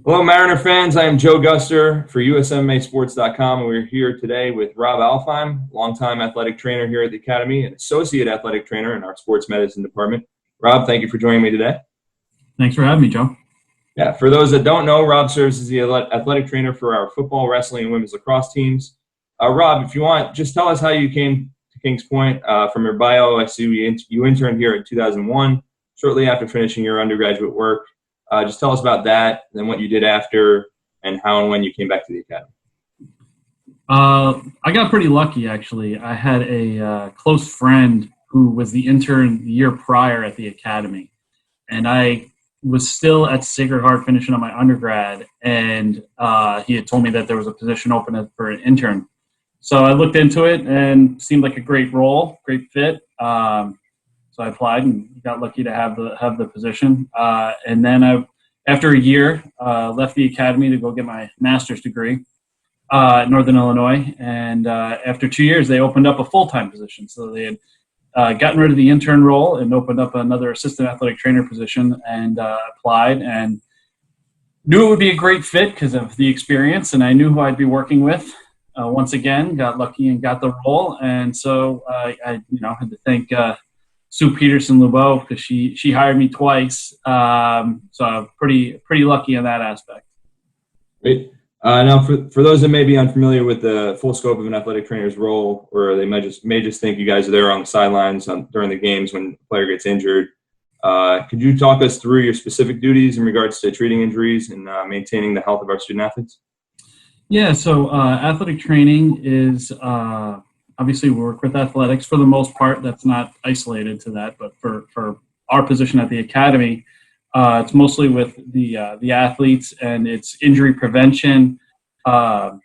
Hello, Mariner fans. I am Joe Guster for USMMAsports.com, and we're here today with Rob Alfheim, longtime athletic trainer here at the Academy and associate athletic trainer in our sports medicine department. Rob, thank you for joining me today. Thanks for having me, Joe. Yeah, for those that don't know, Rob serves as the athletic trainer for our football, wrestling, and women's lacrosse teams. Rob, if you want, just tell us how you came to Kings Point. From your bio, I see you interned here in 2001, shortly after finishing your undergraduate work. Just tell us about that, and then what you did after, and how and when you came back to the Academy. I got pretty lucky, actually. I had a close friend who was the intern the year prior at the Academy, and I was still at Sacred Heart finishing up my undergrad, and he had told me that there was a position open for an intern. So I looked into it and seemed like a great role, great fit. So I applied and got lucky to have the position. And then after a year, left the Academy to go get my master's degree at Northern Illinois. And after 2 years, they opened up a full-time position. So they had gotten rid of the intern role and opened up another assistant athletic trainer position, and applied and knew it would be a great fit because of the experience. And I knew who I'd be working with. Once again, got lucky and got the role. And so I had to thank Sue Peterson-Lubeau because she hired me twice. So I'm pretty lucky in that aspect. Great. Now, for those that may be unfamiliar with the full scope of an athletic trainer's role, or they may just think you guys are there on the sidelines during the games when a player gets injured, could you talk us through your specific duties in regards to treating injuries and maintaining the health of our student athletes? Yeah, so athletic training is obviously we work with athletics for the most part. That's not isolated to that, but for our position at the Academy, it's mostly with the athletes, and it's injury prevention, and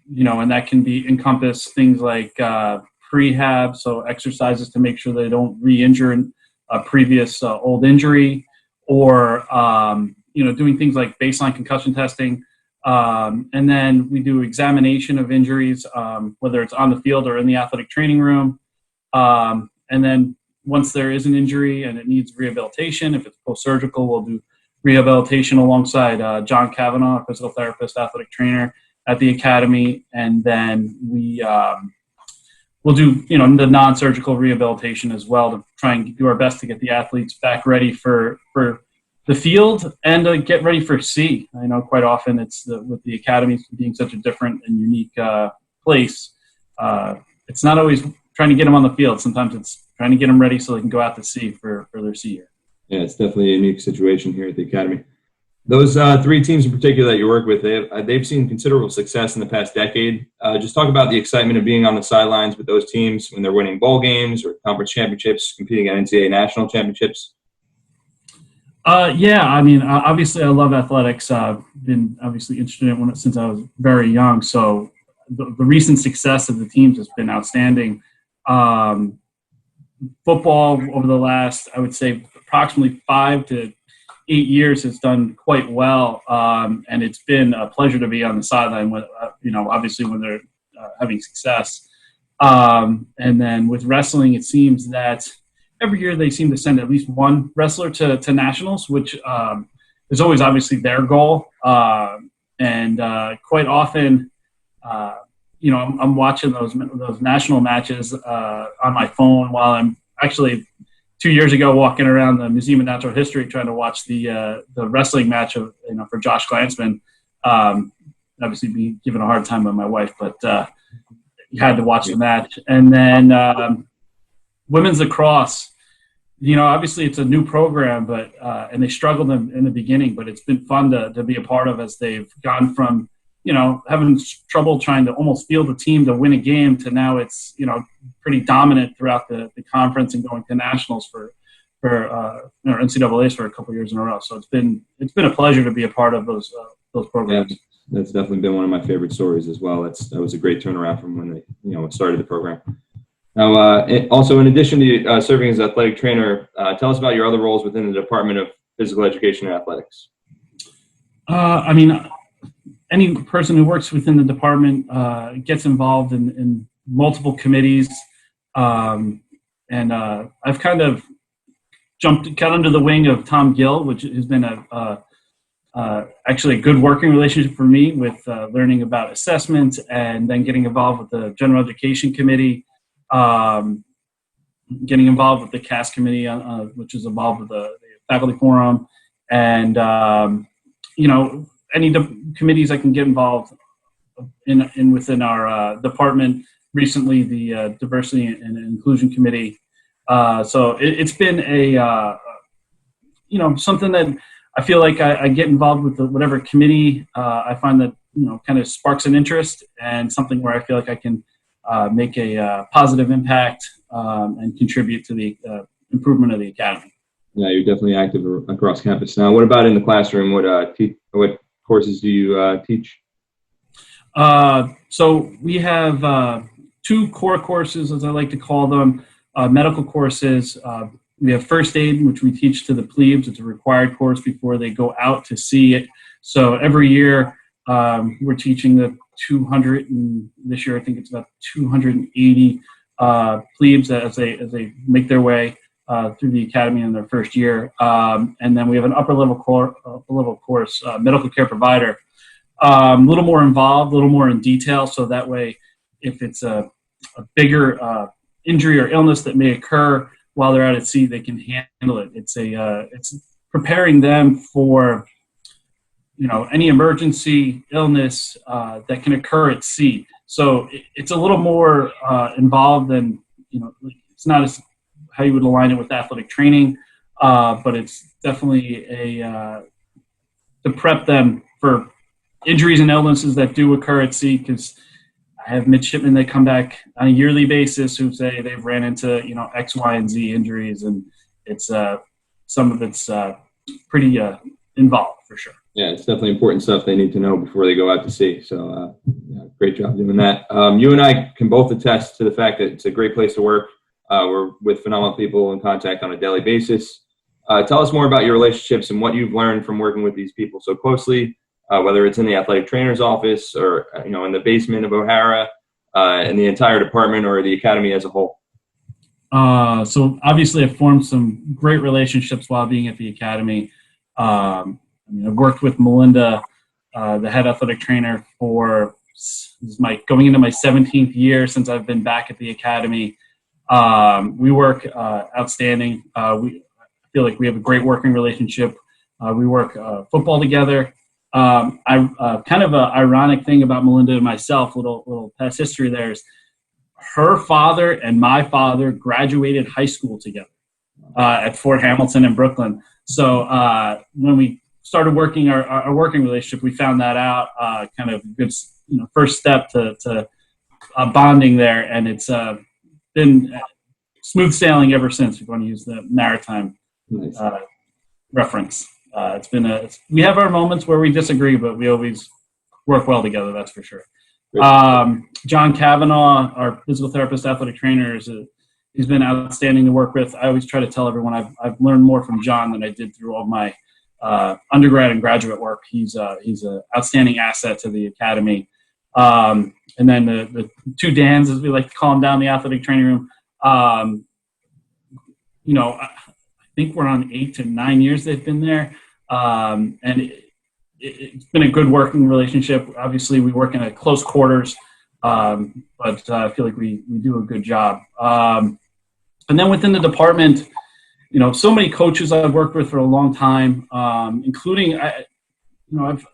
that can encompass things like prehab, so exercises to make sure they don't re-injure a previous old injury, or doing things like baseline concussion testing. And then we do examination of injuries, whether it's on the field or in the athletic training room. And then once there is an injury and it needs rehabilitation, if it's post-surgical, we'll do rehabilitation alongside John Kavanaugh, a physical therapist, athletic trainer at the Academy. And then we'll do, the non-surgical rehabilitation as well to try and do our best to get the athletes back ready for the field and get ready for sea. I know quite often with the Academy being such a different and unique place, it's not always trying to get them on the field. Sometimes it's trying to get them ready so they can go out to sea for their sea year. Yeah, it's definitely a unique situation here at the Academy. Those three teams in particular that you work with, they've seen considerable success in the past decade. Just talk about the excitement of being on the sidelines with those teams when they're winning bowl games or conference championships, competing at NCAA national championships. Obviously I love athletics. I've been obviously interested in it since I was very young. So the recent success of the teams has been outstanding. Football over the last, I would say, approximately 5 to 8 years has done quite well. And it's been a pleasure to be on the sideline with, obviously when they're having success. And then with wrestling, it seems that every year they seem to send at least one wrestler to nationals, which is always obviously their goal. And quite often, I'm watching those national matches on my phone while I'm actually 2 years ago walking around the Museum of Natural History trying to watch the wrestling match for Josh Glansman. Obviously being given a hard time by my wife, but you had to watch the match. And then women's lacrosse, obviously it's a new program, but and they struggled in the beginning, but it's been fun to be a part of as they've gone from, having trouble trying to almost field a team to win a game to now it's, pretty dominant throughout the conference and going to nationals for NCAAs for a couple of years in a row. So it's been a pleasure to be a part of those programs. Yeah, that's definitely been one of my favorite stories as well. That was a great turnaround from when they, started the program. Now, also, in addition to serving as athletic trainer, tell us about your other roles within the Department of Physical Education and Athletics. Any person who works within the department gets involved in multiple committees, and I've kind of got under the wing of Tom Gill, which has been a actually a good working relationship for me with learning about assessment and then getting involved with the General Education Committee, getting involved with the CAS committee, which is involved with the faculty forum, and any committees I can get involved in within our department. Recently, the Diversity and Inclusion Committee. So it's been a something that I feel like I get involved with whatever committee I find that kind of sparks an interest, and something where I feel like I can make a positive impact and contribute to the improvement of the academy. Yeah, you're definitely active across campus. Now, what about in the classroom? What courses do you teach? So we have 2 core courses, as I like to call them, medical courses. We have first aid, which we teach to the plebes. It's a required course before they go out to sea it. So every year we're teaching the 200, and this year I think it's about 280 plebes as they make their way through the academy in their first year. And then we have an upper level course, medical care provider. A little more involved, a little more in detail, so that way if it's a bigger injury or illness that may occur while they're out at sea, they can handle it. It's preparing them for any emergency illness that can occur at sea. So it's a little more involved than it's not as how you would align it with athletic training, but it's definitely to prep them for injuries and illnesses that do occur at sea, because I have midshipmen that come back on a yearly basis who say they've ran into X, Y, and Z injuries, and it's some of it's pretty involved for sure. Yeah, it's definitely important stuff they need to know before they go out to sea. So great job doing that. You and I can both attest to the fact that it's a great place to work. We're with phenomenal people in contact on a daily basis. Tell us more about your relationships and what you've learned from working with these people so closely. Whether it's in the athletic trainer's office or in the basement of O'Hara, in the entire department or the academy as a whole. So obviously I've formed some great relationships while being at the academy. I've worked with Melinda, the head athletic trainer, for going into my 17th year since I've been back at the academy. We work outstanding. I feel like we have a great working relationship. We work football together. Kind of an ironic thing about Melinda and myself, little past history there, is her father and my father graduated high school together at Fort Hamilton in Brooklyn. So when we started working our working relationship, we found that out, kind of a good first step to bonding there, and it's been smooth sailing ever since, if you want to use the maritime reference. We have our moments where we disagree, but we always work well together, that's for sure. John Kavanaugh, our physical therapist, athletic trainer, he's been outstanding to work with. I always try to tell everyone I've learned more from John than I did through all my undergrad and graduate work. He's an outstanding asset to the academy. And then the 2 Dans, as we like to call them, down the athletic training room. I think we're on 8 to 9 years they've been there. And it's been a good working relationship. Obviously, we work in a close quarters, but I feel like we do a good job. And then within the department, so many coaches I've worked with for a long time, including I've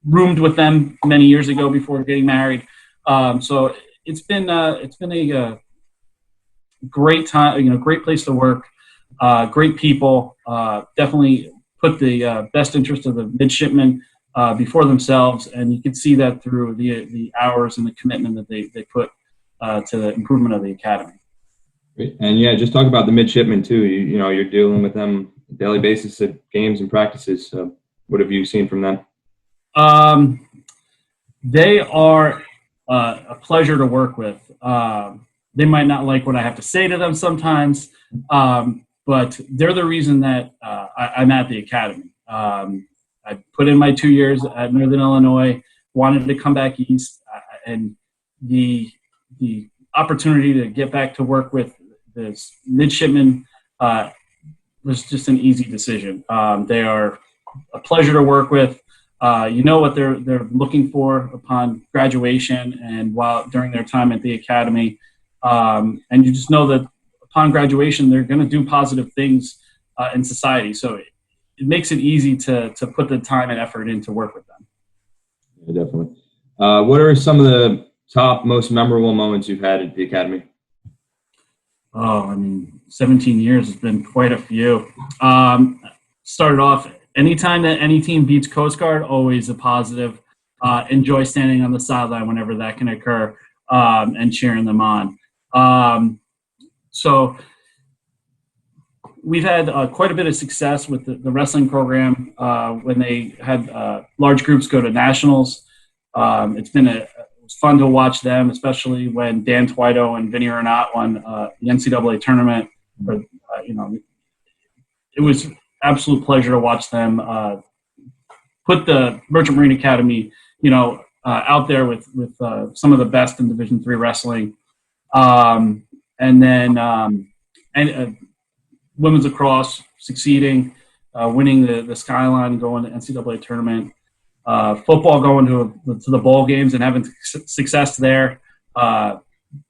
roomed with them many years ago before getting married. So it's been a great time, great place to work, great people, definitely put the best interest of the midshipmen before themselves, and you can see that through the hours and the commitment that they put to the improvement of the academy. Great. And just talk about the midshipmen too. You're dealing with them on a daily basis at games and practices. What have you seen from them? They are a pleasure to work with. They might not like what I have to say to them sometimes, but they're the reason that I'm at the academy. I put in my 2 years at Northern Illinois, wanted to come back east, and the opportunity to get back to work with this midshipmen was just an easy decision. They are a pleasure to work with. You know what they're looking for upon graduation and during their time at the academy, and you just know that upon graduation they're going to do positive things in society. So it makes it easy to put the time and effort in to work with them. Yeah, definitely. What are some of the top, most memorable moments you've had at the academy? Oh, 17 years has been quite a few. Started off, anytime that any team beats Coast Guard, always a positive. Enjoy standing on the sideline whenever that can occur, and cheering them on. So we've had quite a bit of success with the wrestling program when they had large groups go to nationals. It was fun to watch them, especially when Dan Twito and Vinny Renat won the NCAA tournament. It was absolute pleasure to watch them put the Merchant Marine Academy, out there with some of the best in Division III wrestling, and then women's lacrosse succeeding, winning the Skyline, going to NCAA tournament, football going to the bowl games and having success there. A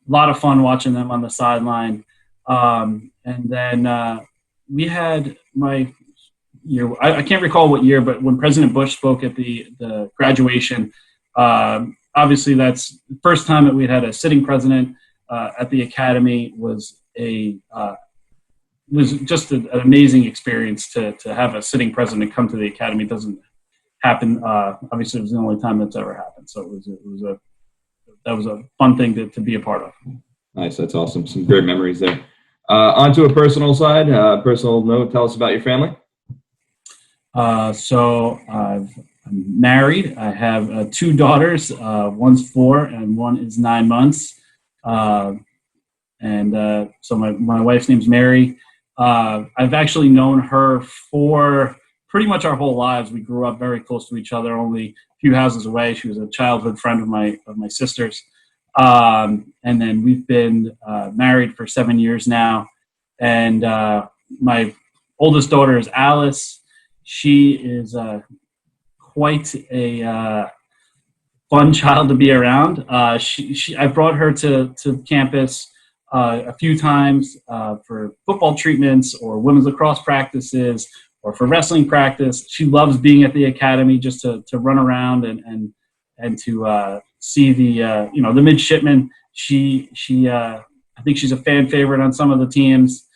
lot of fun watching them on the sideline, and then we had my year. I can't recall what year, but when President Bush spoke at the graduation, obviously that's the first time that we'd had a sitting president at the academy. Was just an amazing experience to have a sitting president come to the academy. It doesn't happen. Obviously, it was the only time that's ever happened. So that was a fun thing to be a part of. Nice, that's awesome. Some great memories there. Onto a personal side, personal note. Tell us about your family. So I'm married. I have 2 daughters. One's 4 and one is 9 months. So my wife's name's Mary. I've actually known her for pretty much our whole lives. We grew up very close to each other, only a few houses away. She was a childhood friend of my sister's. And then we've been married for 7 years now. And my oldest daughter is Alice. She is quite a fun child to be around. I brought her to campus a few times for football treatments or women's lacrosse practices or for wrestling practice. She loves being at the academy just to run around and to see the midshipmen. She I think she's a fan favorite on some of the teams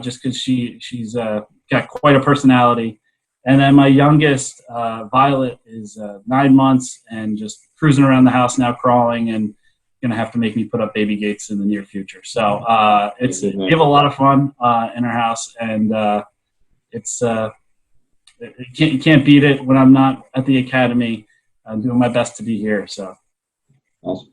just because she's got quite a personality. And then my youngest, Violet, is 9 months and just cruising around the house now, crawling, and going to have to make me put up baby gates in the near future. So we have a lot of fun in our house, and you can't beat it when I'm not at the academy. I'm doing my best to be here. So awesome.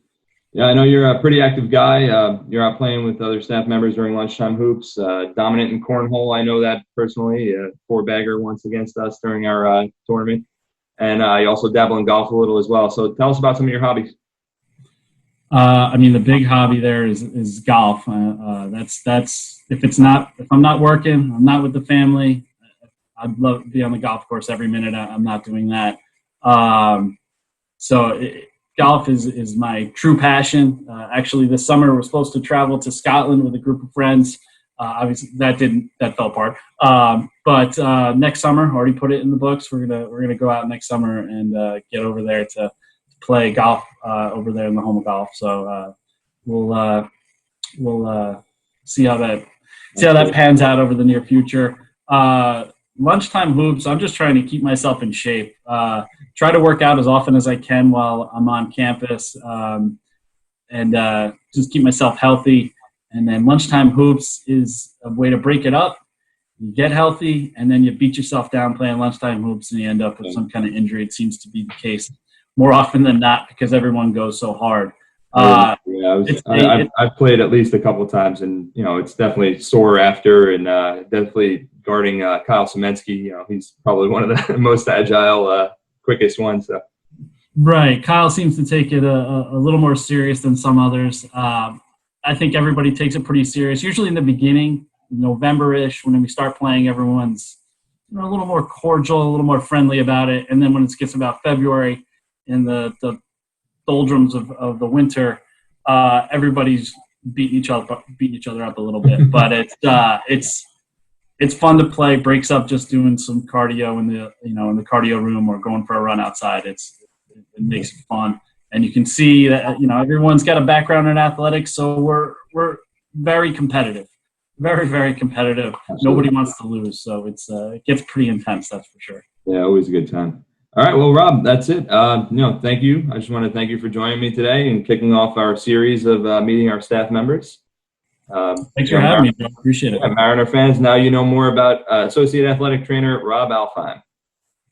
Yeah, I know you're a pretty active guy. You're out playing with other staff members during lunchtime hoops. Dominant in cornhole, I know that personally. 4-bagger once against us during our tournament. And you also dabble in golf a little as well. So tell us about some of your hobbies. The big hobby there is golf. That's if I'm not working, I'm not with the family. I'd love to be on the golf course every minute. I'm not doing that. Golf is my true passion. Actually, this summer we're supposed to travel to Scotland with a group of friends. Obviously, that fell apart. But next summer, already put it in the books. We're gonna go out next summer and get over there to play golf over there in the home of golf. So we'll see how that pans out over the near future. Lunchtime hoops, I'm just trying to keep myself in shape. Try to work out as often as I can while I'm on campus, and just keep myself healthy. And then lunchtime hoops is a way to break it up. You get healthy, and then you beat yourself down playing lunchtime hoops, and you end up with some kind of injury. It seems to be the case more often than not because everyone goes so hard. I've played at least a couple of times, and it's definitely sore after, and definitely guarding Kyle Semensky. He's probably one of the most agile, quickest ones. So. Right, Kyle seems to take it a little more serious than some others. I think everybody takes it pretty serious. Usually in the beginning, November-ish, when we start playing, everyone's a little more cordial, a little more friendly about it. And then when it gets about February in the doldrums of the winter, everybody's beating each other up a little bit. But it's fun to play. Breaks up just doing some cardio in the cardio room or going for a run outside. It makes it fun, and you can see that everyone's got a background in athletics, so we're very competitive, very, very competitive. Absolutely. Nobody wants to lose, so it gets pretty intense. That's for sure. Yeah, always a good time. All right, well, Rob, that's it. Thank you. I just want to thank you for joining me today and kicking off our series of meeting our staff members. Thanks for having me. I appreciate it. Mariner fans, now you know more about Associate Athletic Trainer Rob Alfheim.